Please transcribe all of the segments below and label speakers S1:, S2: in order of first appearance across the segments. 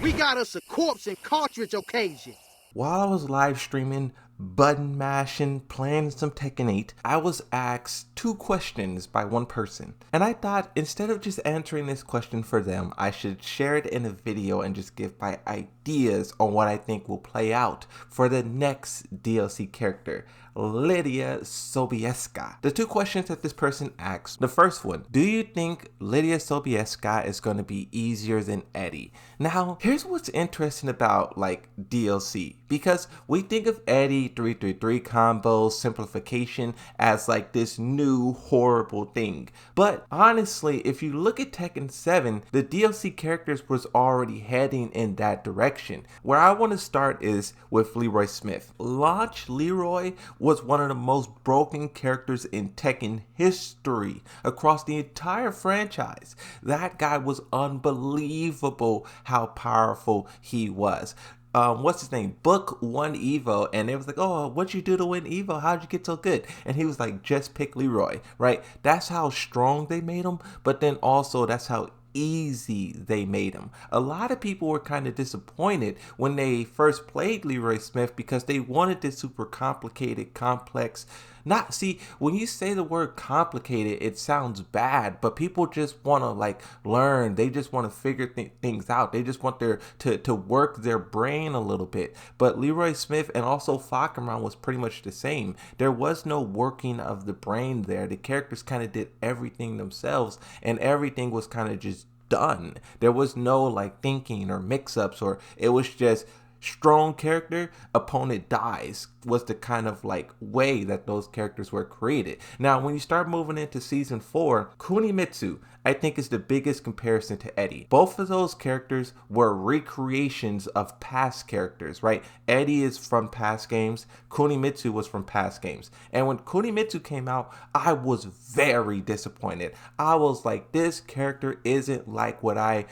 S1: We got us a corpse and cartridge occasion.
S2: While I was live streaming, button mashing, playing some Tekken 8, I was asked two questions by one person. And I thought instead of just answering this question for them, I should share it in a video and just give my ideas on what I think will play out for the next DLC character, Lidia Sobieska. The two questions that this person asked. The first one, do you think Lidia Sobieska is going to be easier than Eddy? Now, here's what's interesting about like DLC, because we think of Eddy 333 combos, simplification as like this new horrible thing. But honestly, if you look at Tekken 7, the DLC characters was already heading in that direction. Where I want to start is with Leroy Smith. Launch Leroy was one of the most broken characters in Tekken history across the entire franchise. That guy was unbelievable how powerful he was. What's his name? Book 1 Evo, and it was like, oh, what'd you do to win Evo? How'd you get so good? And he was like, just pick Leroy, right? That's how strong they made him, but then also that's how easy they made him. A lot of people were kind of disappointed when they first played Leroy Smith because they wanted this super complicated, complex. Not see, when you say the word complicated, it sounds bad, but people just want to like learn. They just want to figure things out. They just want their to work their brain a little bit. But Leroy Smith and also Falkenraum was pretty much the same. There was no working of the brain there. The characters kind of did everything themselves, and everything was kind of just done. There was no like thinking or mix-ups, or it was just strong character, opponent dies, was the kind of like way that those characters were created. Now, when you start moving into season 4, Kunimitsu, I think, is the biggest comparison to Eddy. Both of those characters were recreations of past characters, right? Eddy is from past games. Kunimitsu was from past games. And when Kunimitsu came out, I was very disappointed. I was like, this character isn't like what I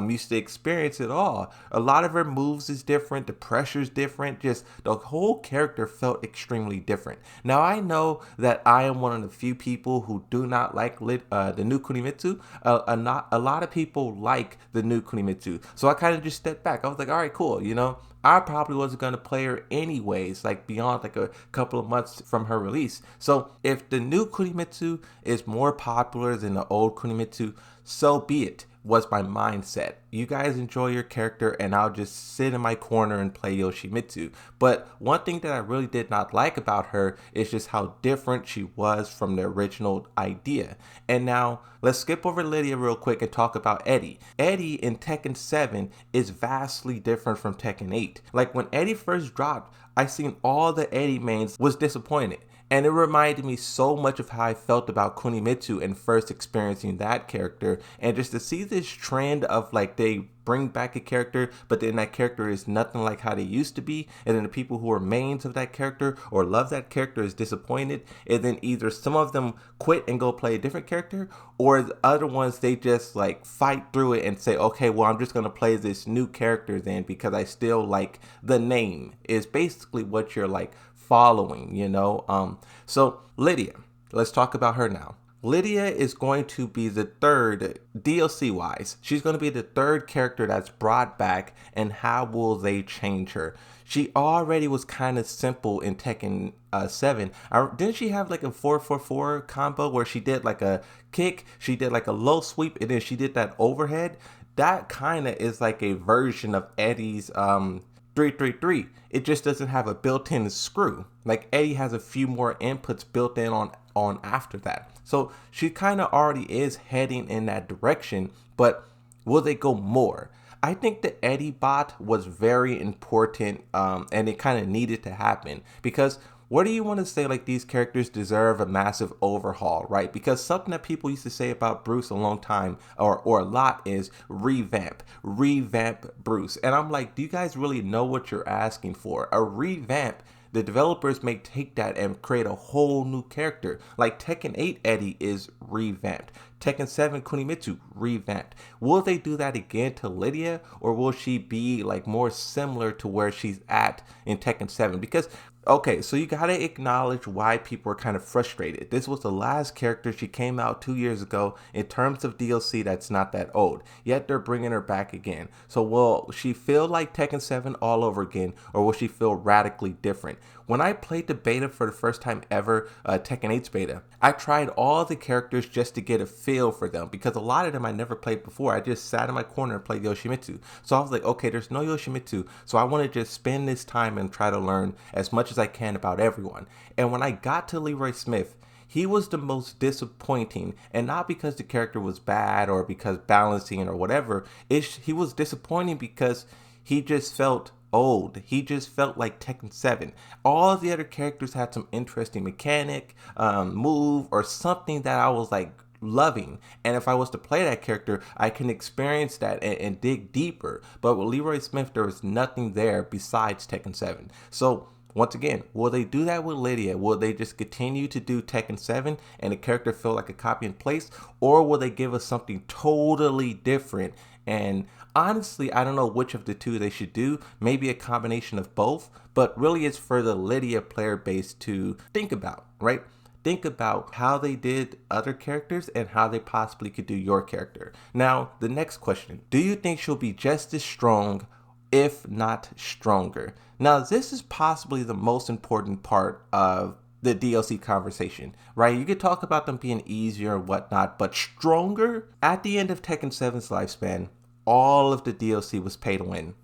S2: used to experience at all. A lot of her moves is different. The pressure's different. Just the whole character felt extremely different. Now, I know that I am one of the few people who do not like the new Kunimitsu. A lot of people like the new Kunimitsu. So I kind of just stepped back. I was like, all right, cool. You know, I probably wasn't going to play her anyways, like beyond like a couple of months from her release. So if the new Kunimitsu is more popular than the old Kunimitsu, so be it, was my mindset. You guys enjoy your character and I'll just sit in my corner and play Yoshimitsu. But one thing that I really did not like about her is just how different she was from the original idea. And now let's skip over Lidia real quick and talk about Eddy. Eddy in Tekken 7 is vastly different from Tekken 8. Like when Eddy first dropped, I seen all the Eddy mains was disappointed. And it reminded me so much of how I felt about Kunimitsu and first experiencing that character. And just to see this trend of like they bring back a character, but then that character is nothing like how they used to be. And then the people who are mains of that character or love that character is disappointed. And then either some of them quit and go play a different character, or the other ones, they just like fight through it and say, okay, well, I'm just going to play this new character then because I still like the name, is basically what you're like following, you know. So Lidia, let's talk about her now. Lidia is going to be the third, DLC wise, she's going to be the third character that's brought back, and how will they change her? She already was kind of simple in Tekken 7. Didn't she have like a 444 combo where she did like a kick, she did like a low sweep, and then she did that overhead? That kind of is like a version of Eddy's 333. It just doesn't have a built-in screw. Like Eddy has a few more inputs built in on after that. So she kind of already is heading in that direction, but will they go more? I think the Eddy bot was very important, and it kind of needed to happen, because what do you want to say, like these characters deserve a massive overhaul, right? Because something that people used to say about Bruce a long time, or a lot, is revamp Bruce. And I'm like, do you guys really know what you're asking for? A revamp, the developers may take that and create a whole new character. Like Tekken 8 Eddy is revamped. Tekken 7 Kunimitsu revamped. Will they do that again to Lidia, or will she be like more similar to where she's at in Tekken 7? Because okay, so you gotta acknowledge why people are kind of frustrated. This was the last character. She came out 2 years ago. In terms of DLC, that's not that old. Yet they're bringing her back again. So will she feel like Tekken 7 all over again, or will she feel radically different? When I played the beta for the first time ever, Tekken 8's beta, I tried all the characters just to get a feel for them, because a lot of them I never played before. I just sat in my corner and played Yoshimitsu. So I was like, okay, there's no Yoshimitsu, so I want to just spend this time and try to learn as much as I can about everyone. And when I got to Leroy Smith, he was the most disappointing, and not because the character was bad or because balancing or whatever. He was disappointing because he just felt old. He just felt like Tekken 7. All the other characters had some interesting mechanic, move, or something that I was like loving, and if I was to play that character, I can experience that and dig deeper. But with Leroy Smith, there was nothing there besides Tekken 7. So once again, will they do that with Lidia? Will they just continue to do Tekken 7 and the character feel like a copy and paste, or will they give us something totally different? And honestly, I don't know which of the two they should do. Maybe a combination of both, but really it's for the Lidia player base to think about, right? Think about how they did other characters and how they possibly could do your character. Now, the next question, do you think she'll be just as strong, if not stronger? Now, this is possibly the most important part of the DLC conversation, right? You could talk about them being easier and whatnot, but stronger? At the end of Tekken 7's lifespan, all of the DLC was pay to win.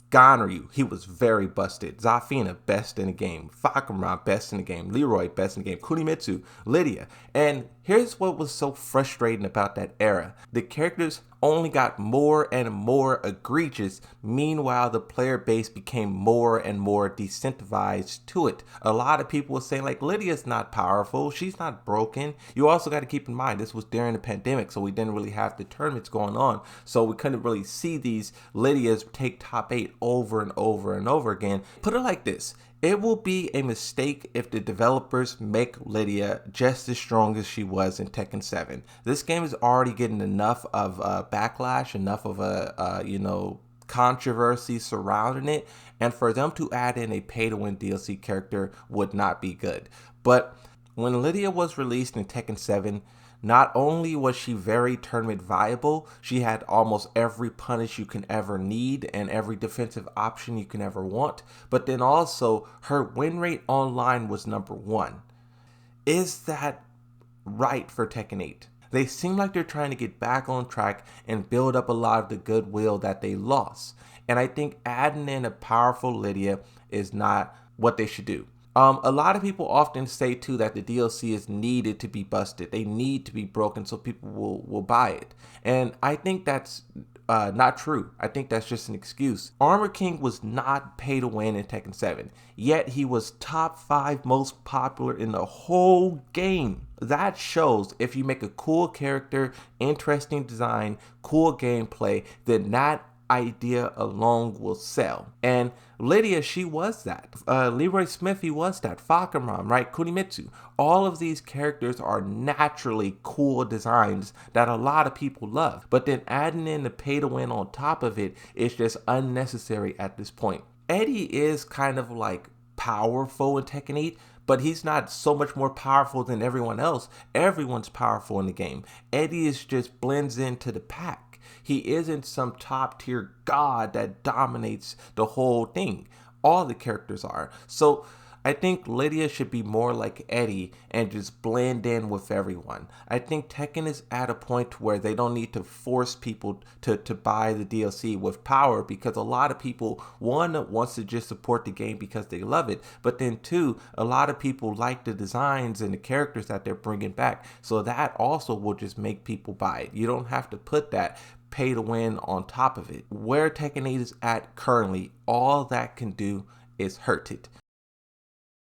S2: Ganryu, he was very busted. Zafina, best in the game. Fakumra, best in the game. Leroy, best in the game. Kunimitsu, Lidia. And here's what was so frustrating about that era. The characters only got more and more egregious. Meanwhile, the player base became more and more decentralized to it. A lot of people were saying like, Lydia's not powerful. She's not broken. You also got to keep in mind, this was during the pandemic, so we didn't really have the tournaments going on. So we couldn't really see these Lydias take top 8 over and over and over again. Put it like this. It will be a mistake if the developers make Lidia just as strong as she was in Tekken 7. This game is already getting enough of a backlash, enough of a, controversy surrounding it, and for them to add in a pay-to-win DLC character would not be good. But when Lidia was released in Tekken 7, not only was she very tournament viable, she had almost every punish you can ever need and every defensive option you can ever want, but then also her win rate online was #1. Is that right for Tekken 8? They seem like they're trying to get back on track and build up a lot of the goodwill that they lost. And I think adding in a powerful Lidia is not what they should do. A lot of people often say too that the DLC is needed to be busted. They need to be broken so people will buy it. And I think that's not true. I think that's just an excuse. Armor King was not pay to win in Tekken 7, yet he was top 5 most popular in the whole game. That shows if you make a cool character, interesting design, cool gameplay, then that idea alone will sell. And Lidia, she was that. Leroy Smith, he was that. Fakumram, right? Kunimitsu. All of these characters are naturally cool designs that a lot of people love. But then adding in the pay to win on top of it is just unnecessary at this point. Eddy is kind of like powerful in Tekken 8, but he's not so much more powerful than everyone else. Everyone's powerful in the game. Eddy is just blends into the pack. He isn't some top tier god that dominates the whole thing. All the characters are. So I think Lidia should be more like Eddy and just blend in with everyone. I think Tekken is at a point where they don't need to force people to buy the DLC with power, because a lot of people, one, wants to just support the game because they love it, but then two, a lot of people like the designs and the characters that they're bringing back, so that also will just make people buy it. You don't have to put that pay to win on top of it. Where Tekken 8 is at currently, all that can do is hurt it.